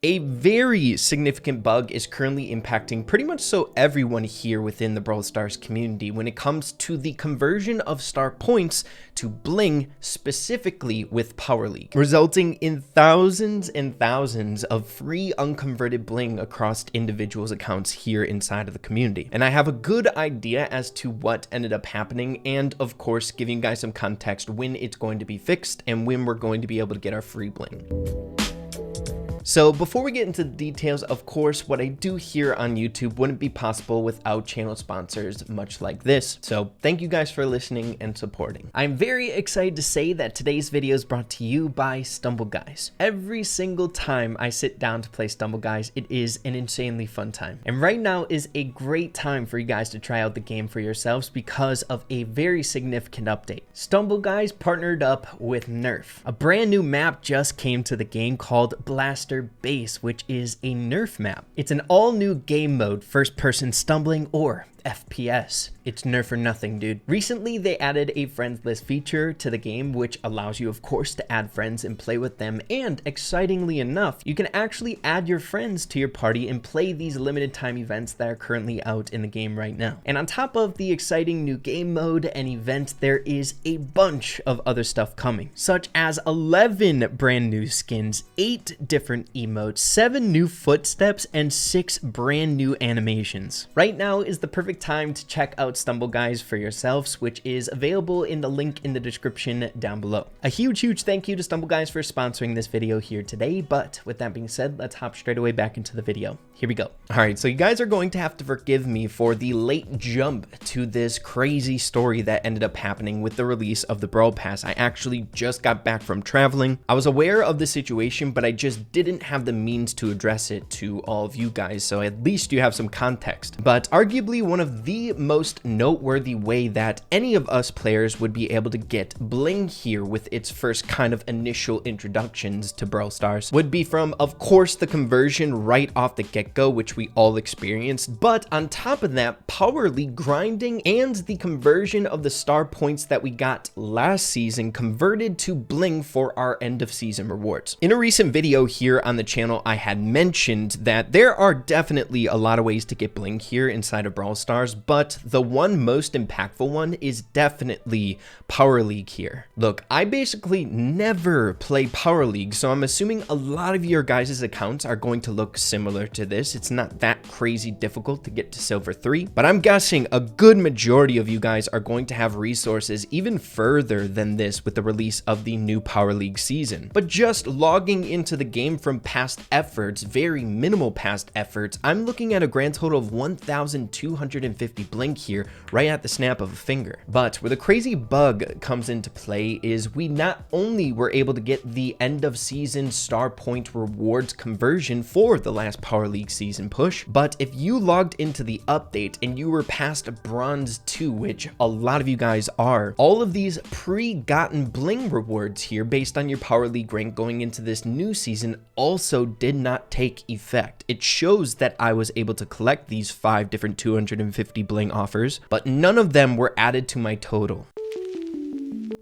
A very significant bug is currently impacting pretty much so everyone here within the Brawl Stars community when it comes to the conversion of star points to bling, specifically with Power League, resulting in thousands and thousands of free unconverted bling across individuals' accounts here inside of the community. And I have a good idea as to what ended up happening and of course giving you guys some context when it's going to be fixed and when we're going to be able to get our free bling. So before we get into the details, of course, what I do here on YouTube wouldn't be possible without channel sponsors much like this. So thank you guys for listening and supporting. I'm very excited to say that today's video is brought to you by Stumble Guys. Every single time I sit down to play Stumble Guys, it is an insanely fun time. And right now is a great time for you guys to try out the game for yourselves because of a very significant update. Stumble Guys partnered up with Nerf. A brand new map just came to the game called Blaster Base, which is a Nerf map. It's an all new game mode, first person stumbling or FPS. It's Nerf or nothing, dude. Recently, they added a friends list feature to the game, which allows you, of course, to add friends and play with them. And excitingly enough, you can actually add your friends to your party and play these limited time events that are currently out in the game right now. And on top of the exciting new game mode and event, there is a bunch of other stuff coming, such as 11 brand new skins, 8 different emotes, 7 new footsteps, and 6 brand new animations. Right now is the perfect time to check out Stumble Guys for yourselves, which is available in the link in the description down below. A huge thank you to Stumble Guys for sponsoring this video here today, but with that being said, let's hop straight away back into the video. Here we go. All right, so you guys are going to have to forgive me for the late jump to this crazy story that ended up happening with the release of the Brawl Pass. I actually just got back from traveling. I was aware of the situation, but I just didn't have the means to address it to all of you guys, so at least you have some context. But arguably one of the most noteworthy way that any of us players would be able to get bling here with its first kind of initial introductions to Brawl Stars would be from, of course, the conversion right off the get-go, which we all experienced, but on top of that, Power League grinding and the conversion of the star points that we got last season converted to bling for our end of season rewards. In a recent video here on the channel, I had mentioned that there are definitely a lot of ways to get bling here inside of Brawl Stars, but the one most impactful one is definitely Power League here. Look, I basically never play Power League, so I'm assuming a lot of your guys' accounts are going to look similar to this. It's not that crazy difficult to get to Silver 3, but I'm guessing a good majority of you guys are going to have resources even further than this with the release of the new Power League season. But just logging into the game from past efforts, very minimal past efforts, I'm looking at a grand total of 1,250 bling here right at the snap of a finger. But where the crazy bug comes into play is we not only were able to get the end of season star point rewards conversion for the last Power League season push, but if you logged into the update and you were past bronze 2, which a lot of you guys are, all of these pre-gotten bling rewards here based on your Power League rank going into this new season also did not take effect. It shows that I was able to collect these 5 different 250 bling offers, but none of them were added to my total.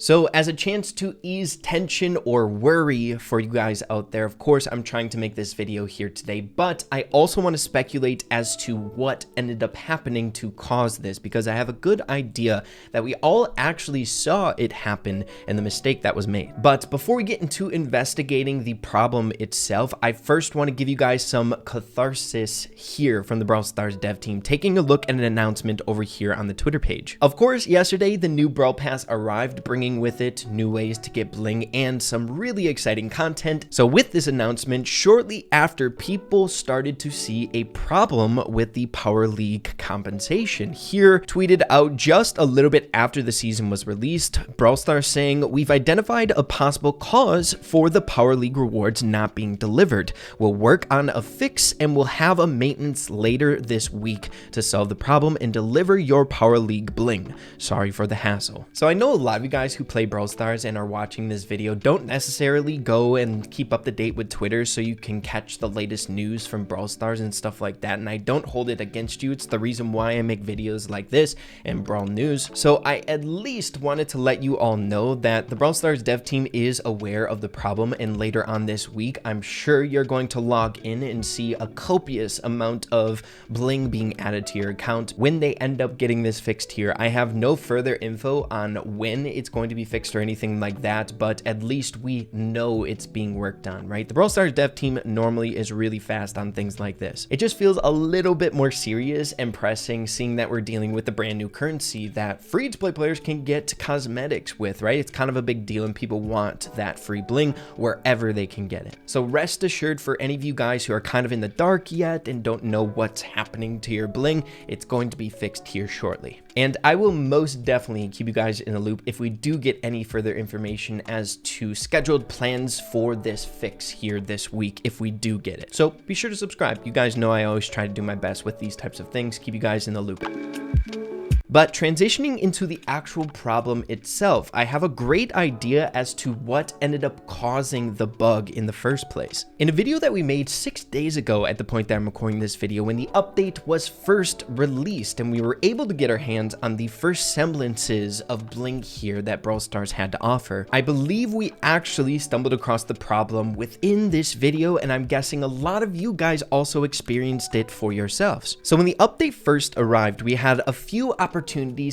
So as a chance to ease tension or worry for you guys out there, of course, I'm trying to make this video here today, but I also want to speculate as to what ended up happening to cause this, because I have a good idea that we all actually saw it happen and the mistake that was made. But before we get into investigating the problem itself, I first want to give you guys some catharsis here from the Brawl Stars dev team, taking a look at an announcement over here on the Twitter page. Of course, yesterday, the new Brawl Pass arrived, bringing with it new ways to get bling and some really exciting content. So with this announcement, shortly after, people started to see a problem with the Power League compensation. Here, tweeted out just a little bit after the season was released, Brawl Stars saying, "We've identified a possible cause for the Power League rewards not being delivered. We'll work on a fix and we'll have a maintenance later this week to solve the problem and deliver your Power League bling. Sorry for the hassle." So I know a lot of you guys who play Brawl Stars and are watching this video don't necessarily go and keep up to date with Twitter so you can catch the latest news from Brawl Stars and stuff like that, and I don't hold it against you. It's the reason why I make videos like this and Brawl News. So I at least wanted to let you all know that the Brawl Stars dev team is aware of the problem, and later on this week, I'm sure you're going to log in and see a copious amount of bling being added to your account when they end up getting this fixed here. I have no further info on when it's going to be fixed or anything like that, but at least we know it's being worked on, right? The Brawl Stars dev team normally is really fast on things like this. It just feels a little bit more serious and pressing, seeing that we're dealing with the brand new currency that free-to-play players can get cosmetics with, right? It's kind of a big deal and people want that free bling wherever they can get it. So rest assured, for any of you guys who are kind of in the dark yet and don't know what's happening to your bling, it's going to be fixed here shortly. And I will most definitely keep you guys in the loop if we do get any further information as to scheduled plans for this fix here this week, if we do get it. So be sure to subscribe. You guys know I always try to do my best with these types of things, keep you guys in the loop. But transitioning into the actual problem itself, I have a great idea as to what ended up causing the bug in the first place. In a video that we made 6 days ago at the point that I'm recording this video, when the update was first released and we were able to get our hands on the first semblances of bling here that Brawl Stars had to offer, I believe we actually stumbled across the problem within this video, and I'm guessing a lot of you guys also experienced it for yourselves. So when the update first arrived, we had a few opportunities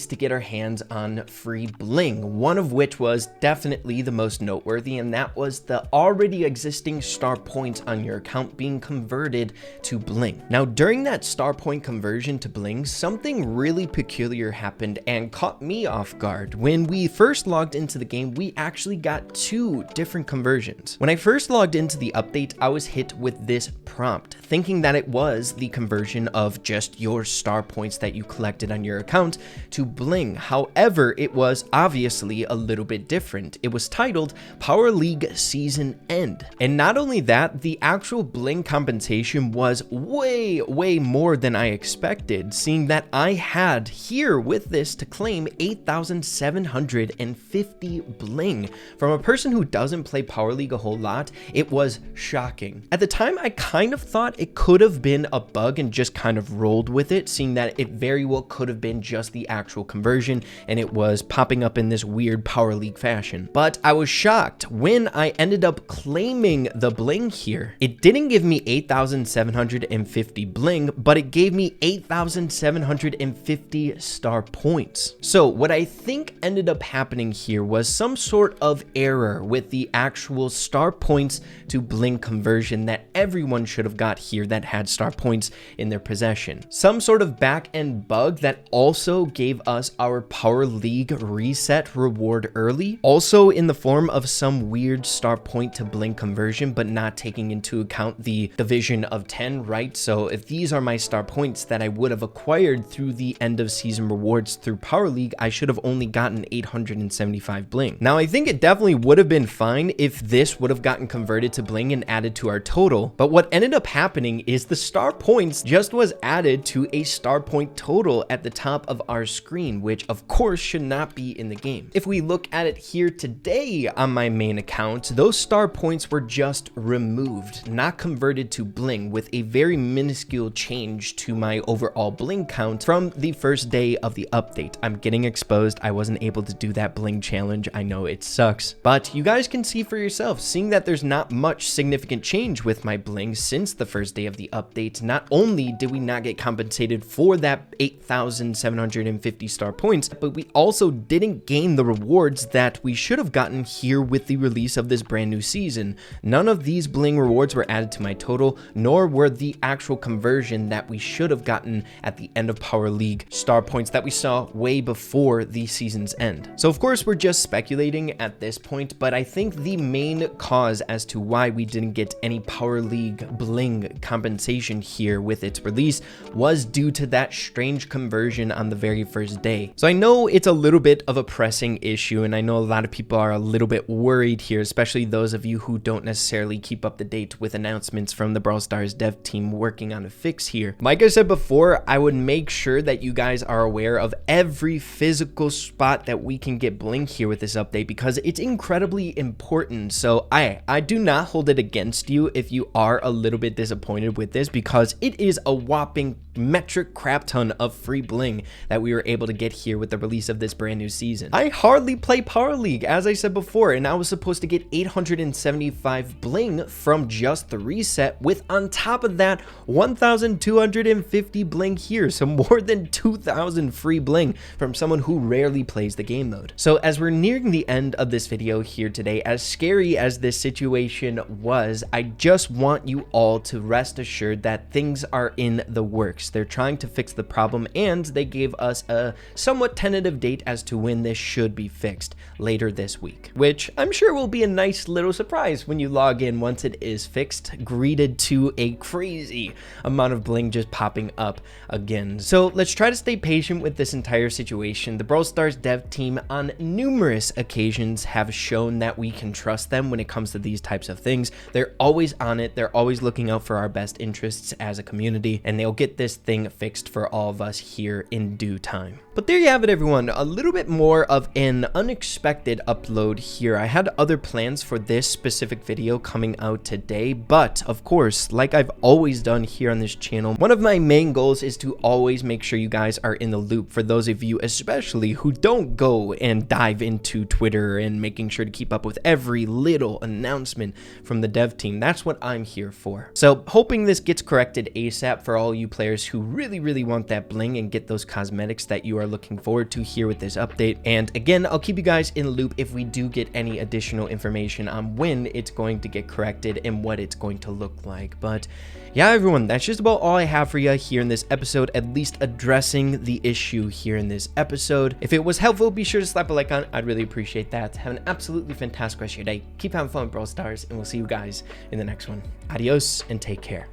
to get our hands on free bling, one of which was definitely the most noteworthy, and that was the already existing star points on your account being converted to bling. Now, during that star point conversion to bling, something really peculiar happened and caught me off guard. When we first logged into the game, we actually got 2 different conversions. When I first logged into the update, I was hit with this prompt, thinking that it was the conversion of just your star points that you collected on your account to bling. However, it was obviously a little bit different. It was titled Power League Season End. And not only that, the actual bling compensation was way more than I expected, seeing that I had here with this to claim 8,750 bling. From a person who doesn't play Power League a whole lot, it was shocking. At the time, I kind of thought it could have been a bug and just kind of rolled with it, seeing that it very well could have been just the actual conversion and it was popping up in this weird Power League fashion. But I was shocked when I ended up claiming the bling here. It didn't give me 8,750 bling, but it gave me 8,750 star points. So what I think ended up happening here was some sort of error with the actual star points to bling conversion that everyone should have got here that had star points in their possession. Some sort of back-end bug that also gave us our Power League reset reward early, also in the form of some weird star point to bling conversion, but not taking into account the division of 10, right? So if these are my star points that I would have acquired through the end of season rewards through Power League, I should have only gotten 875 bling. Now, I think it definitely would have been fine if this would have gotten converted to bling and added to our total, but what ended up happening is the star points just was added to a star point total at the top of our screen, which of course should not be in the game. If we look at it here today on my main account, those star points were just removed, not converted to bling, with a very minuscule change to my overall bling count from the first day of the update. I'm getting exposed. I wasn't able to do that bling challenge. I know it sucks, but you guys can see for yourself, seeing that there's not much significant change with my bling since the first day of the update. Not only did we not get compensated for that 8,750 star points, but we also didn't gain the rewards that we should have gotten here with the release of this brand new season. None of these bling rewards were added to my total, nor were the actual conversion that we should have gotten at the end of Power League star points that we saw way before the season's end. So of course we're just speculating at this point, but I think the main cause as to why we didn't get any Power League bling compensation here with its release was due to that strange conversion on the very first day. So I know it's a little bit of a pressing issue, and I know a lot of people are a little bit worried here, especially those of you who don't necessarily keep up to date with announcements from the Brawl Stars dev team working on a fix here. Like I said before, I would make sure that you guys are aware of every physical spot that we can get Bling here with this update, because it's incredibly important. So I do not hold it against you if you are a little bit disappointed with this, because it is a whopping metric crap ton of free Bling that we were able to get here with the release of this brand new season. I hardly play Power League, as I said before, and I was supposed to get 875 Bling from just the reset, with on top of that 1,250 Bling here, so more than 2,000 free Bling from someone who rarely plays the game mode. So as we're nearing the end of this video here today, as scary as this situation was, I just want you all to rest assured that things are in the works. They're trying to fix the problem, and they gave us a somewhat tentative date as to when this should be fixed later this week, which I'm sure will be a nice little surprise when you log in once it is fixed, greeted to a crazy amount of Bling just popping up again. So let's try to stay patient with this entire situation. The Brawl Stars dev team on numerous occasions have shown that we can trust them when it comes to these types of things. They're always on it. They're always looking out for our best interests as a community, and they'll get this thing fixed for all of us here in due time. But there you have it, everyone. A little bit more of an unexpected upload here. I had other plans for this specific video coming out today, but of course, like I've always done here on this channel, one of my main goals is to always make sure you guys are in the loop. For those of you especially who don't go and dive into Twitter and making sure to keep up with every little announcement from the dev team, that's what I'm here for. So hoping this gets corrected ASAP for all you players who really want that Bling and get those cosmetics that you are looking forward to here with this update. And again, I'll keep you guys in the loop if we do get any additional information on when it's going to get corrected and what it's going to look like. But yeah, everyone, that's just about all I have for you here in this episode, at least addressing the issue here in this episode. If it was helpful, be sure to slap a like on it. I'd really appreciate that. Have an absolutely fantastic rest of your day. Keep having fun with Brawl Stars, and we'll see you guys in the next one. Adios and take care.